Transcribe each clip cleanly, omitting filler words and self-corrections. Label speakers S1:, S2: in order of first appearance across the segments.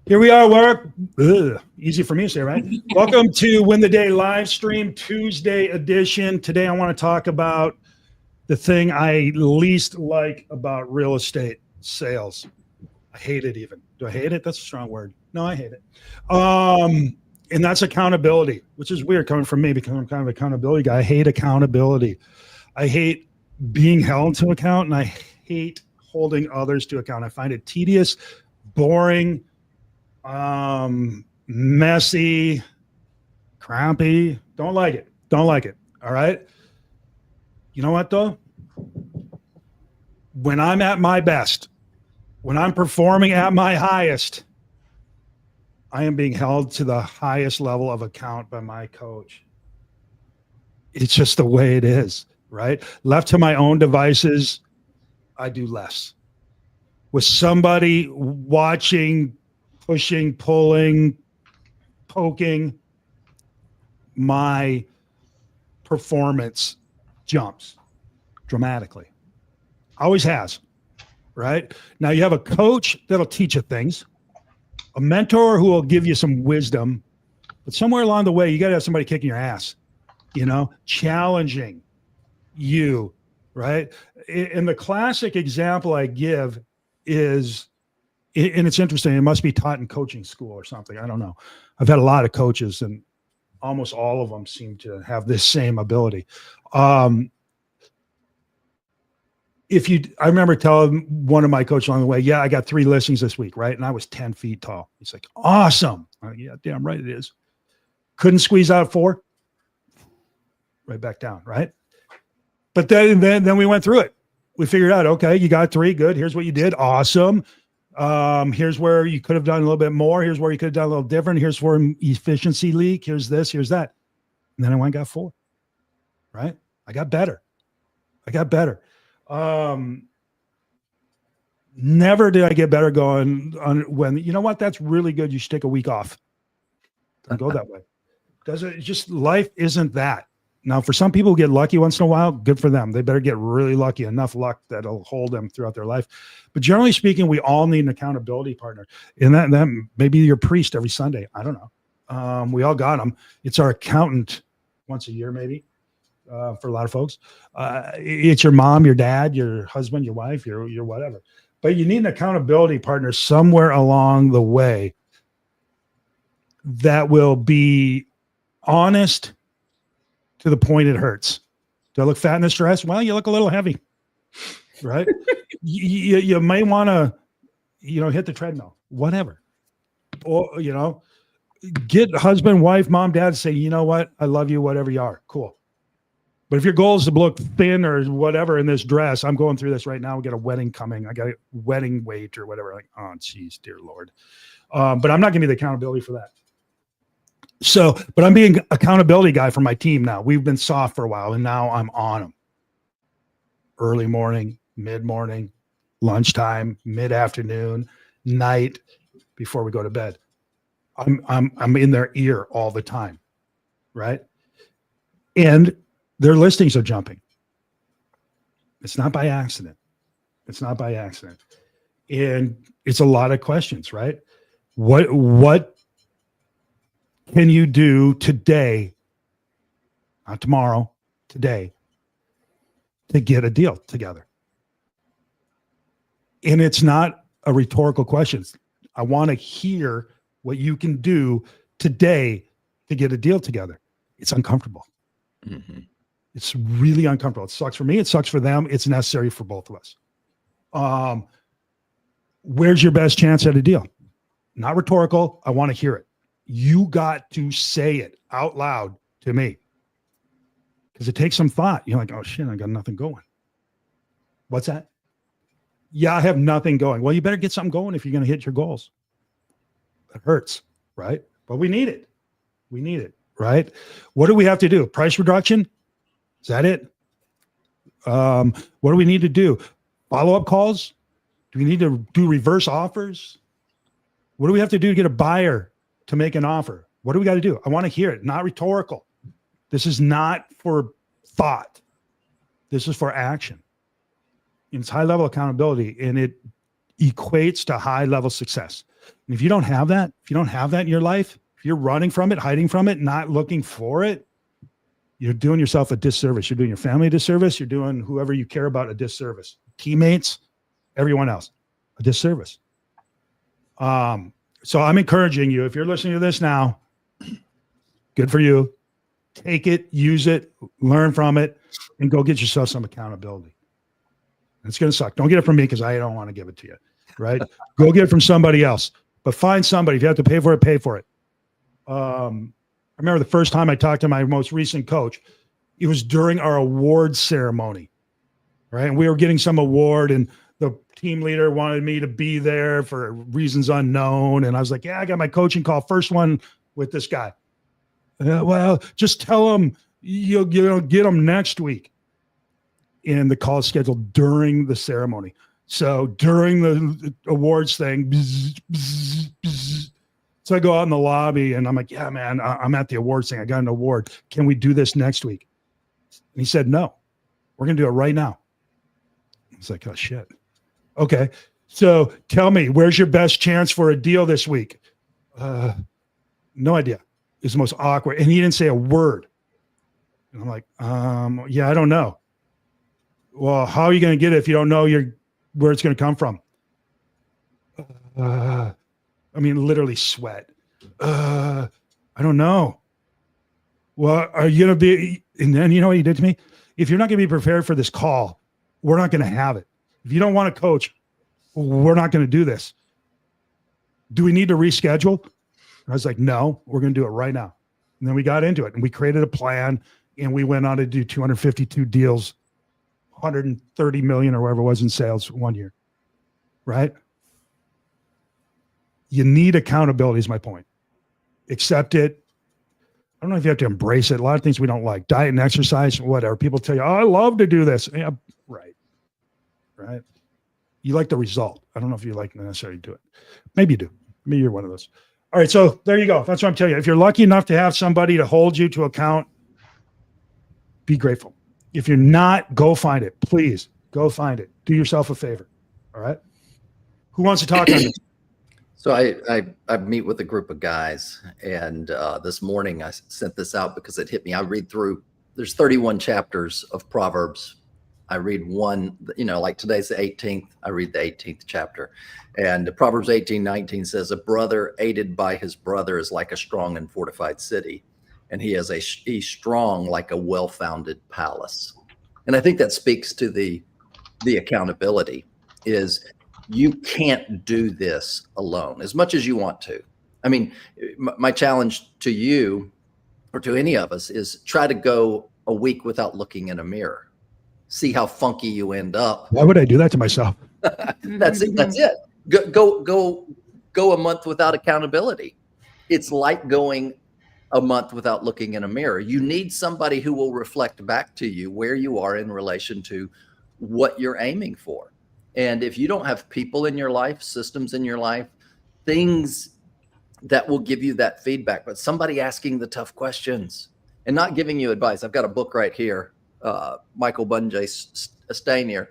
S1: Here we are, work. Ugh, easy for me to say, right? Welcome to Win the Day live stream, Tuesday edition. Today I want to talk about the thing I least like about real estate sales. I hate it even. Do I hate it? That's a strong word. No, I hate it. And that's accountability, which is weird coming from me because I'm kind of an accountability guy. I hate accountability. I hate being held to account, and I hate holding others to account. I find it tedious, boring, messy, crampy. Don't like it. Don't like it. All right. You know what though? When I'm at my best, when I'm performing at my highest, I am being held to the highest level of account by my coach. It's just the way it is, right? Left to my own devices, I do less. With somebody watching, pushing, pulling, poking, my performance jumps dramatically. Always has, right? Now you have a coach that'll teach you things, a mentor who will give you some wisdom, but somewhere along the way, you got to have somebody kicking your ass, challenging you, right? And the classic example I give is, and it's interesting, it must be taught in coaching school or something. I don't know. I've had a lot of coaches and almost all of them seem to have this same ability. I remember telling one of my coaches along the way, yeah, I got 3 listings this week, right? And I was 10 feet tall. He's like, awesome. Like, yeah, damn right it is. Couldn't squeeze out 4. Right back down, right? But then we went through it. We figured out, okay, you got 3, good. Here's what you did, awesome. Here's where you could have done a little bit more. Here's where you could have done a little different. Here's where efficiency leak. Here's this, here's that. And then I went and got 4, right? I got better. Never did I get better going on when, you know what, that's really good. You should take a week off. Don't go that way. Just life isn't that. Now, for some people who get lucky once in a while, good for them. They better get really lucky, enough luck that'll hold them throughout their life. But generally speaking, we all need an accountability partner. And that maybe your priest every Sunday. I don't know. We all got them. It's our accountant once a year, maybe. For a lot of folks, it's your mom, your dad, your husband, your wife, your whatever. But you need an accountability partner somewhere along the way that will be honest to the point it hurts. Do I look fat in this dress? Well, you look a little heavy, right? you may want to, hit the treadmill, whatever. Or, get husband, wife, mom, dad to say, you know what? I love you, whatever you are. Cool. But if your goal is to look thin or whatever in this dress, I'm going through this right now. We got a wedding coming. I got a wedding weight or whatever. Like, oh, geez, dear Lord. But I'm not going to be the accountability for that. So, but I'm being accountability guy for my team now. We've been soft for a while, and now I'm on them. Early morning, mid-morning, lunchtime, mid-afternoon, night, before we go to bed. I'm in their ear all the time, right? And their listings are jumping. It's not by accident. And it's a lot of questions, right? What can you do today, not tomorrow, today, to get a deal together? And it's not a rhetorical question. I want to hear what you can do today to get a deal together. It's uncomfortable. Mm-hmm. It's really uncomfortable. It sucks for me. It sucks for them. It's necessary for both of us. Where's your best chance at a deal? Not rhetorical. I want to hear it. You got to say it out loud to me because it takes some thought. You're like, oh shit, I got nothing going. What's that? Yeah, I have nothing going. Well, you better get something going if you're going to hit your goals. It hurts, right? But we need it. Right? What do we have to do? Price reduction? Is that it? What do we need to do? Follow-up calls? Do we need to do reverse offers? What do we have to do to get a buyer to make an offer? What do we got to do? I want to hear it, not rhetorical. This is not for thought. This is for action. And it's high-level accountability, and it equates to high-level success. And if you don't have that, in your life, if you're running from it, hiding from it, not looking for it, you're doing yourself a disservice. You're doing your family a disservice. You're doing whoever you care about a disservice. Teammates, everyone else, a disservice. So I'm encouraging you, if you're listening to this now, good for you. Take it, use it, learn from it, and go get yourself some accountability. It's going to suck. Don't get it from me because I don't want to give it to you, right? Go get it from somebody else. But find somebody. If you have to pay for it, pay for it. I remember the first time I talked to my most recent coach, it was during our awards ceremony, right? And we were getting some award, and the team leader wanted me to be there for reasons unknown. And I was like, yeah, I got my coaching call. First one with this guy. Well, just tell him you'll get him next week. And the call is scheduled during the ceremony. So during the awards thing, so I go out in the lobby and I'm like, yeah, man, I'm at the awards thing. I got an award. Can we do this next week? And he said, no, we're going to do it right now. I was like, oh, shit. Okay. So tell me, where's your best chance for a deal this week? No idea. It's the most awkward. And he didn't say a word. And I'm like, yeah, I don't know. Well, how are you going to get it if you don't know where it's going to come from? I mean, literally sweat. I don't know. Well, are you going to be, and then you know what he did to me? If you're not going to be prepared for this call, we're not going to have it. If you don't want to coach, we're not going to do this. Do we need to reschedule? And I was like, no, we're going to do it right now. And then we got into it and we created a plan and we went on to do 252 deals, 130 million or whatever it was in sales 1 year. Right? You need accountability is my point. Accept it. I don't know if you have to embrace it. A lot of things we don't like. Diet and exercise, whatever. People tell you, oh, I love to do this. Yeah, right. Right. You like the result. I don't know if you like necessarily do it. Maybe you do. Maybe you're one of those. All right. So there you go. That's what I'm telling you. If you're lucky enough to have somebody to hold you to account, be grateful. If you're not, go find it. Please go find it. Do yourself a favor. All right. Who wants to talk on this?
S2: So I meet with a group of guys, and this morning I sent this out because it hit me. I read through, there's 31 chapters of Proverbs. I read one, like today's the 18th. I read the 18th chapter. And Proverbs 18:19 says, a brother aided by his brother is like a strong and fortified city. And he's strong like a well-founded palace. And I think that speaks to the accountability is you can't do this alone as much as you want to. I mean, my challenge to you or to any of us is try to go a week without looking in a mirror. See how funky you end up.
S1: Why would I do that to myself?
S2: That's it. Go a month without accountability. It's like going a month without looking in a mirror. You need somebody who will reflect back to you where you are in relation to what you're aiming for. And if you don't have people in your life, systems in your life, things that will give you that feedback, but somebody asking the tough questions and not giving you advice. I've got a book right here, Michael Bungay Stanier,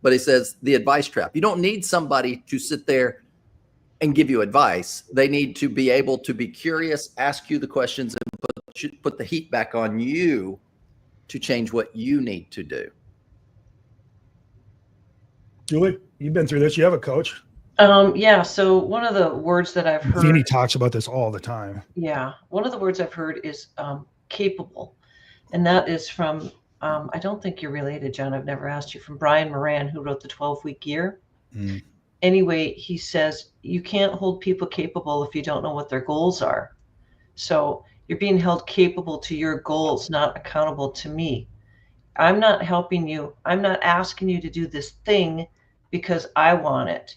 S2: but he says the advice trap. You don't need somebody to sit there and give you advice. They need to be able to be curious, ask you the questions, and put the heat back on you to change what you need to do.
S1: Julie, you've been through this. You have a coach.
S3: Yeah. So one of the words that I've heard.
S1: Vinny talks about this all the time.
S3: Yeah. One of the words I've heard is capable. And that is from, I don't think you're related, John. I've never asked you, from Brian Moran, who wrote the 12-week year. Mm. Anyway, he says, you can't hold people capable if you don't know what their goals are. So you're being held capable to your goals, not accountable to me. I'm not helping you. I'm not asking you to do this thing because I want it.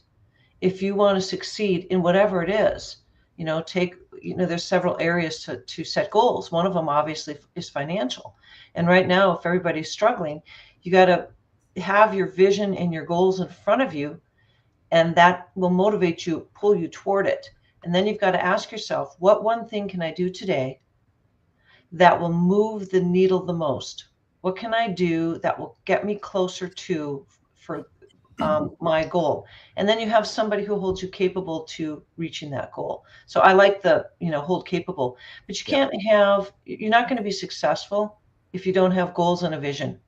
S3: If you want to succeed in whatever it is, there's several areas to set goals. One of them obviously is financial. And right now, if everybody's struggling, you got to have your vision and your goals in front of you, and that will motivate you, pull you toward it. And then you've got to ask yourself, what one thing can I do today that will move the needle the most? What can I do that will get me closer to, for my goal. And then you have somebody who holds you capable to reaching that goal. So I like the, hold capable, but you can't you're not going to be successful if you don't have goals and a vision.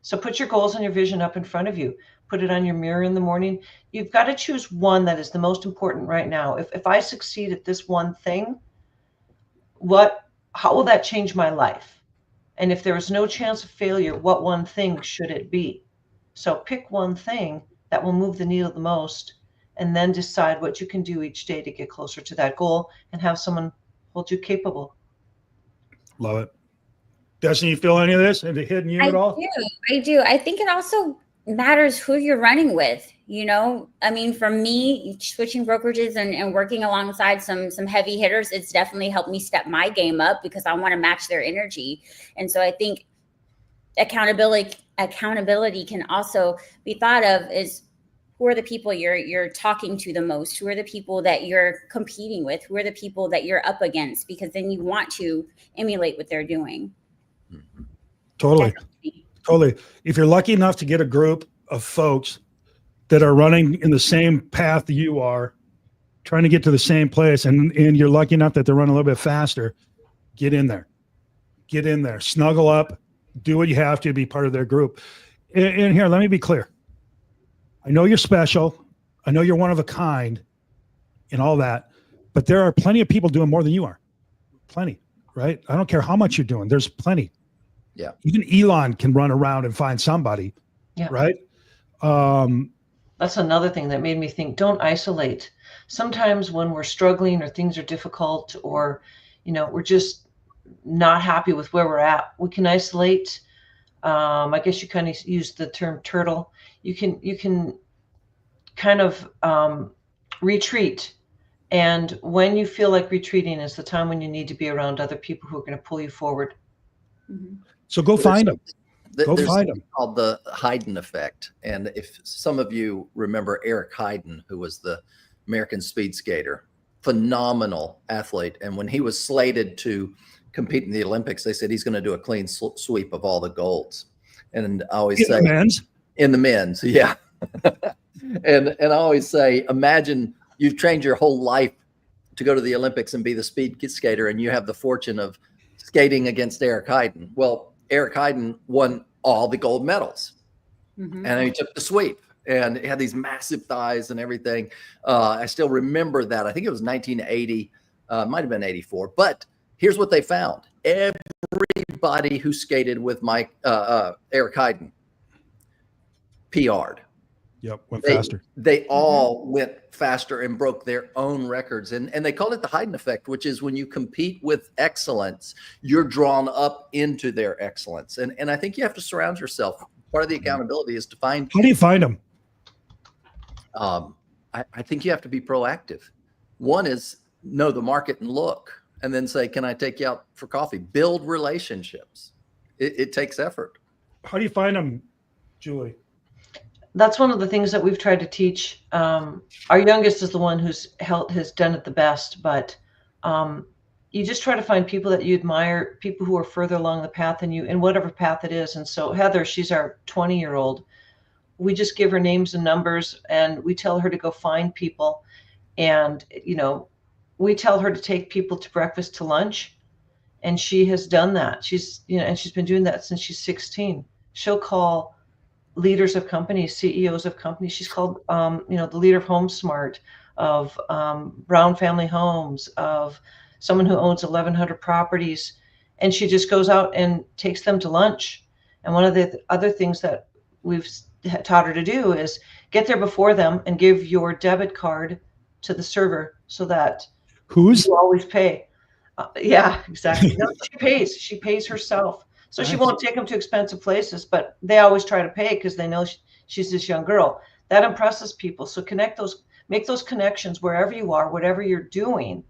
S3: So put your goals and your vision up in front of you. Put it on your mirror in the morning. You've got to choose one that is the most important right now. If I succeed at this one thing, how will that change my life? And if there is no chance of failure, what one thing should it be? So pick one thing that will move the needle the most, and then decide what you can do each day to get closer to that goal and have someone hold you capable.
S1: Love it. Destiny, you feel any of this? Is it hitting you at all?
S4: I do. I think it also matters who you're running with. I mean, for me, switching brokerages and working alongside some heavy hitters, it's definitely helped me step my game up because I want to match their energy. And so I think accountability can also be thought of as who are the people you're talking to the most? Who are the people that you're competing with? Who are the people that you're up against? Because then you want to emulate what they're doing.
S1: Totally. If you're lucky enough to get a group of folks that are running in the same path that you are, trying to get to the same place, and you're lucky enough that they're running a little bit faster, get in there, snuggle up, do what you have to be part of their group. And here, let me be clear. I know you're special. I know you're one of a kind and all that, but there are plenty of people doing more than you are. Plenty, right? I don't care how much you're doing. There's plenty.
S2: Yeah.
S1: Even Elon can run around and find somebody.
S3: Yeah.
S1: Right.
S3: That's another thing that made me think, don't isolate. Sometimes when we're struggling or things are difficult or, we're just not happy with where we're at, we can isolate. I guess you kind of use the term turtle. You can kind of retreat. And when you feel like retreating is the time when you need to be around other people who are going to pull you forward.
S4: Mm-hmm.
S1: So go find them.
S2: There's something called the Haydn effect. And if some of you remember Eric Haydn, who was the American speed skater, phenomenal athlete. And when he was slated to compete in the Olympics, they said he's going to do a clean sweep of all the golds. And I always say in the men's. Yeah. and I always say, imagine you've trained your whole life to go to the Olympics and be the speed skater, and you have the fortune of skating against Eric Haydn. Well, Eric Haydn won all the gold medals. Mm-hmm. And he took the sweep, and he had these massive thighs and everything. I still remember that. I think it was 1980, might have been 84. But here's what they found. Everybody who skated with Eric Haydn PR'd.
S1: Yep, went faster.
S2: They all went faster and broke their own records. And they call it the Haydn effect, which is when you compete with excellence, you're drawn up into their excellence. And I think you have to surround yourself. Part of the accountability is to find.
S1: How do you find them?
S2: I think you have to be proactive. One is know the market and look, and then say, can I take you out for coffee? Build relationships. It takes effort.
S1: How do you find them, Julie?
S3: That's one of the things that we've tried to teach. Our youngest is the one has done it the best, but you just try to find people that you admire, people who are further along the path than you, in whatever path it is. And so Heather, she's our 20-year-old. We just give her names and numbers, and we tell her to go find people. And, we tell her to take people to breakfast, to lunch, and she has done that. She's been doing that since she's 16. She'll call leaders of companies, CEOs of companies. She's called, the leader of HomeSmart, of Brown Family Homes, of someone who owns 1,100 properties. And she just goes out and takes them to lunch. And one of the other things that we've taught her to do is get there before them and give your debit card to the server so that you always pay. Yeah, exactly. No, she pays herself. So she won't take them to expensive places, but they always try to pay because they know she's this young girl. That impresses people. So make those connections wherever you are, whatever you're doing,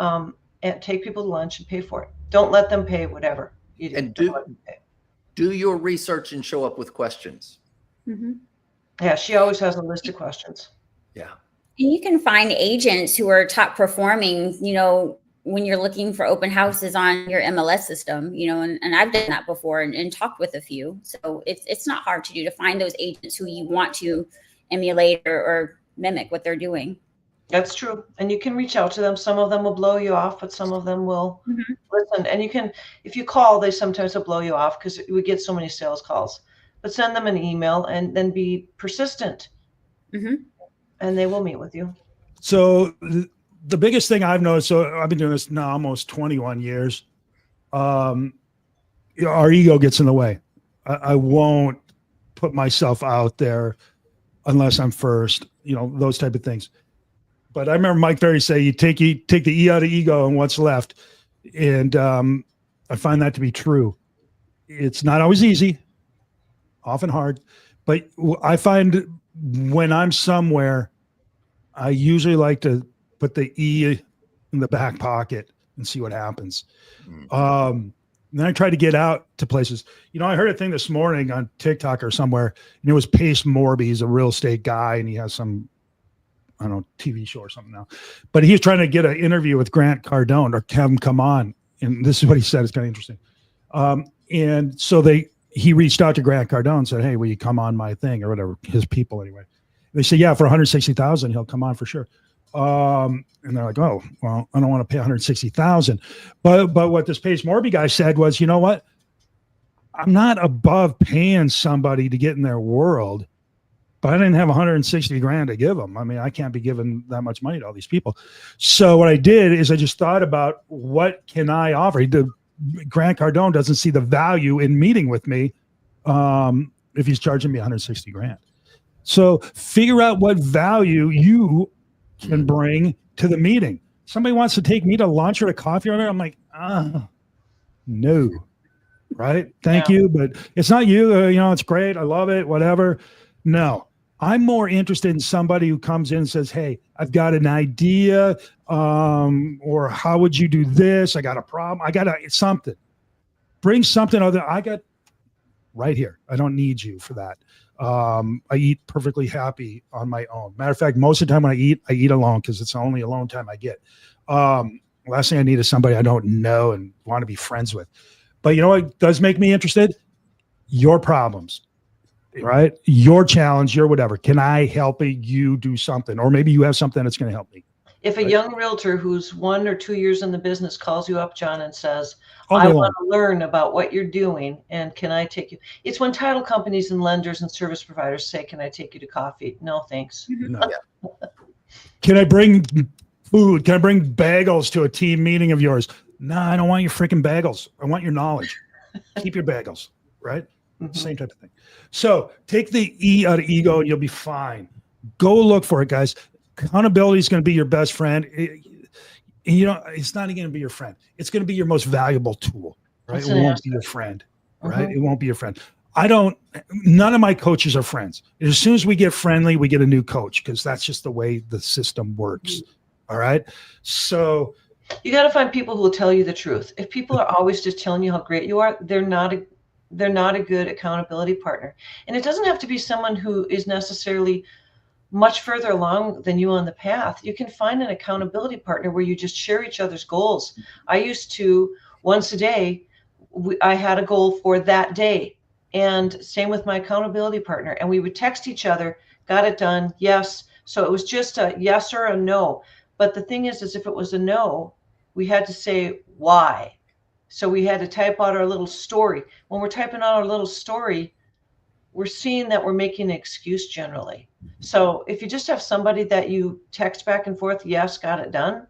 S3: and take people to lunch and pay for it. Don't let them pay whatever you do.
S2: And do your research and show up with questions.
S4: Mm-hmm.
S3: Yeah, she always has a list of questions.
S2: Yeah.
S4: And you can find agents who are top performing, when you're looking for open houses on your MLS system, and I've done that before and talked with a few. So it's not hard to do, to find those agents who you want to emulate or mimic what they're doing.
S3: That's true. And you can reach out to them. Some of them will blow you off, but some of them will listen. And you can, if you call, they sometimes will blow you off because we get so many sales calls. But send them an email and then be persistent. And they will meet with you.
S1: So the biggest thing I've noticed, so I've been doing this now almost 21 years. Our ego gets in the way. I won't put myself out there unless I'm first, those type of things. But I remember Mike Ferry say, you take the E out of ego and what's left. And I find that to be true. It's not always easy, often hard. But I find when I'm somewhere, I usually like to put the E in the back pocket and see what happens. And then I try to get out to places. I heard a thing this morning on TikTok or somewhere, and it was Pace Morby. He's a real estate guy, and he has some, I don't know, TV show or something now. But he was trying to get an interview with Grant Cardone or have him come on. And this is what he said. It's kind of interesting. And so he reached out to Grant Cardone and said, hey, will you come on my thing or whatever, his people anyway. They said, yeah, for $160,000, he'll come on for sure. And they're like, oh, well, I don't want to pay $160,000. But what this Pace Morby guy said was, you know what? I'm not above paying somebody to get in their world, but I didn't have 160 grand to give them. I mean, I can't be giving that much money to all these people. So what I did is I just thought about what can I offer? Grant Cardone doesn't see the value in meeting with me if he's charging me 160 grand. So figure out what value you can bring to the meeting. Somebody wants to take me to lunch or a coffee or whatever. I'm like, no, right? Thank you, but it's not you. It's great. I love it. Whatever. No, I'm more interested in somebody who comes in and says, hey, I've got an idea, or how would you do this? I got a problem. I got something. Bring something other. I got right here. I don't need you for that. I eat perfectly happy on my own. Matter of fact, most of the time when I eat alone because it's the only alone time I get. Last thing I need is somebody I don't know and want to be friends with. But you know what does make me interested? Your problems, right? Your challenge, your whatever. Can I help you do something? Or maybe you have something that's going to help me.
S3: If a young realtor who's 1 or 2 years in the business calls you up, John, and says, I want to learn about what you're doing, and can I take you? It's when title companies and lenders and service providers say, can I take you to coffee? No, thanks.
S1: No. Can I bring food? Can I bring bagels to a team meeting of yours? No, I don't want your freaking bagels. I want your knowledge. Keep your bagels, right? Same type of thing. So take the E out of ego and you'll be fine. Go look for it, guys. Accountability is going to be your best friend. It's not going to be your friend. It's going to be your most valuable tool, right? It won't be your friend, right? It won't be your friend. None of my coaches are friends. As soon as we get friendly, we get a new coach because that's just the way the system works. All right. So
S3: you got to find people who will tell you the truth. If people are always just telling you how great you are, they're not a good accountability partner. And it doesn't have to be someone who is necessarily much further along than you on the path. You can find an accountability partner where you just share each other's goals. I used to, once a day, I had a goal for that day. And same with my accountability partner. And we would text each other, got it done, yes. So it was just a yes or a no. But the thing is if it was a no, we had to say why. So we had to type out our little story. When we're typing out our little story, we're seeing that we're making an excuse generally. So if you just have somebody that you text back and forth, yes, got it done,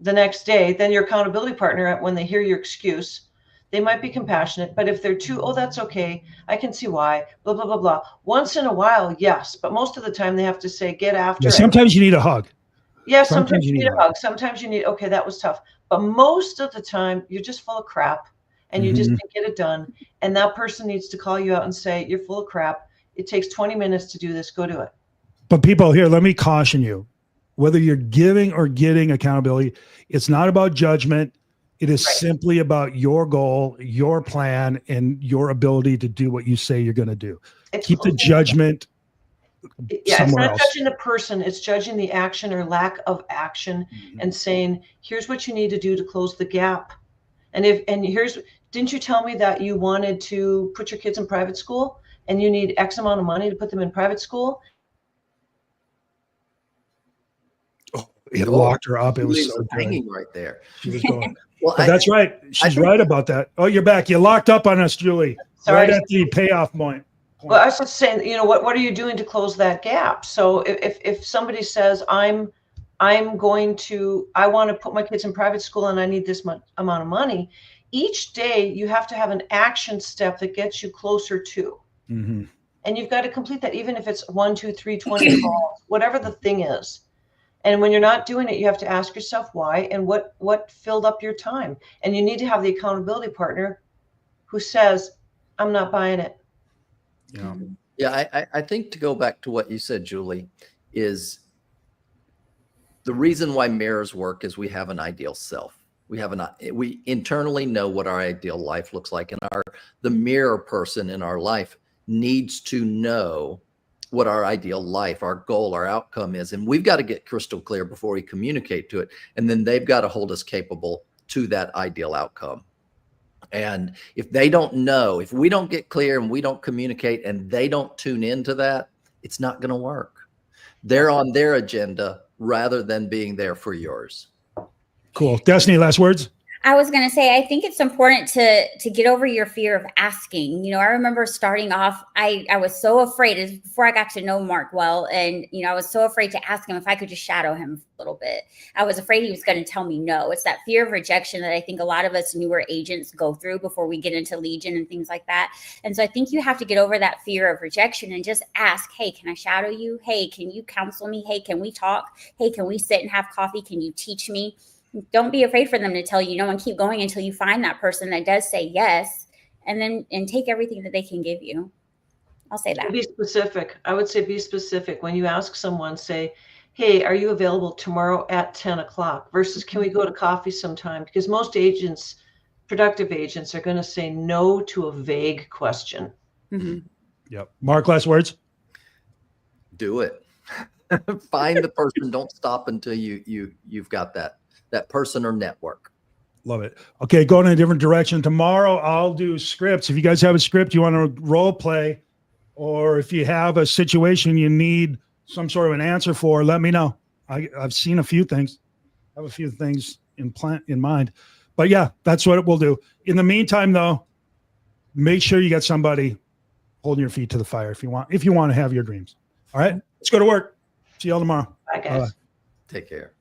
S3: the next day, then your accountability partner, when they hear your excuse, they might be compassionate. But if they're too, oh, that's okay, I can see why, blah, blah, blah, blah. Once in a while, yes. But most of the time they have to say, get after it.
S1: Sometimes you need a hug.
S3: Yeah, sometimes you need a hug. Sometimes you need, okay, that was tough. But most of the time, you're just full of crap. And you just didn't get it done. And that person needs to call you out and say, you're full of crap. It takes 20 minutes to do this. Go do it.
S1: But people here, let me caution you, whether you're giving or getting accountability, it's not about judgment. It is simply about your goal, your plan, and your ability to do what you say you're going to do. Keep the judgment somewhere else.
S3: It's not judging the person. It's judging the action or lack of action and saying, here's what you need to do to close the gap. Didn't you tell me that you wanted to put your kids in private school and you need X amount of money to put them in private school?
S1: It
S2: Oh,
S1: locked her up. It was
S2: Julie's
S1: so good.
S2: hanging right there.
S1: She was going.
S2: Well,
S1: But that's right. She's
S2: think-
S1: right about that. Oh, you're back. You locked up on us, Julie.
S3: Sorry.
S1: Right at the payoff point.
S3: Well, I was just saying, what are you doing to close that gap? So if somebody says, I want to put my kids in private school and I need this much amount of money, each day you have to have an action step that gets you closer to.
S1: Mm-hmm.
S3: And you've got to complete that, even if it's 1, 2, 3, 20 calls, whatever the thing is. And when you're not doing it, you have to ask yourself why and what filled up your time. And you need to have the accountability partner who says, I'm not buying it.
S1: Yeah.
S2: Yeah, I think to go back to what you said, Julie, is the reason why mirrors work is we have an ideal self. We internally know what our ideal life looks like, and the mirror person in our life needs to know what our ideal life, our goal, our outcome is. And we've got to get crystal clear before we communicate to it. And then they've got to hold us capable to that ideal outcome. And if they don't know, if we don't get clear and we don't communicate and they don't tune into that, it's not going to work. They're on their agenda rather than being there for yours.
S1: Cool. Destiny, last words?
S4: I was going to say, I think it's important to get over your fear of asking. I remember starting off, I was so afraid before I got to know Mark well. And, I was so afraid to ask him if I could just shadow him a little bit. I was afraid he was going to tell me no. It's that fear of rejection that I think a lot of us newer agents go through before we get into Legion and things like that. And so I think you have to get over that fear of rejection and just ask, hey, can I shadow you? Hey, can you counsel me? Hey, can we talk? Hey, can we sit and have coffee? Can you teach me? Don't be afraid for them to tell you no, and keep going until you find that person that does say yes, and take everything that they can give you. I'll say that.
S3: Be specific. I would say be specific. When you ask someone, say, hey, are you available tomorrow at 10 o'clock versus can we go to coffee sometime? Because most agents, productive agents, are going to say no to a vague question.
S4: Mm-hmm.
S1: Yep. Mark, last words?
S2: Do it. Find the person. Don't stop until you've got that person or network.
S1: Love it. Okay, going in a different direction. Tomorrow I'll do scripts. If you guys have a script you want to role play, or if you have a situation you need some sort of an answer for, let me know. I've seen a few things. I have a few things in mind. But yeah, that's what we'll do. In the meantime, though, make sure you got somebody holding your feet to the fire if you want to have your dreams. All right, let's go to work. See y'all tomorrow.
S3: Bye, guys.
S2: Take care.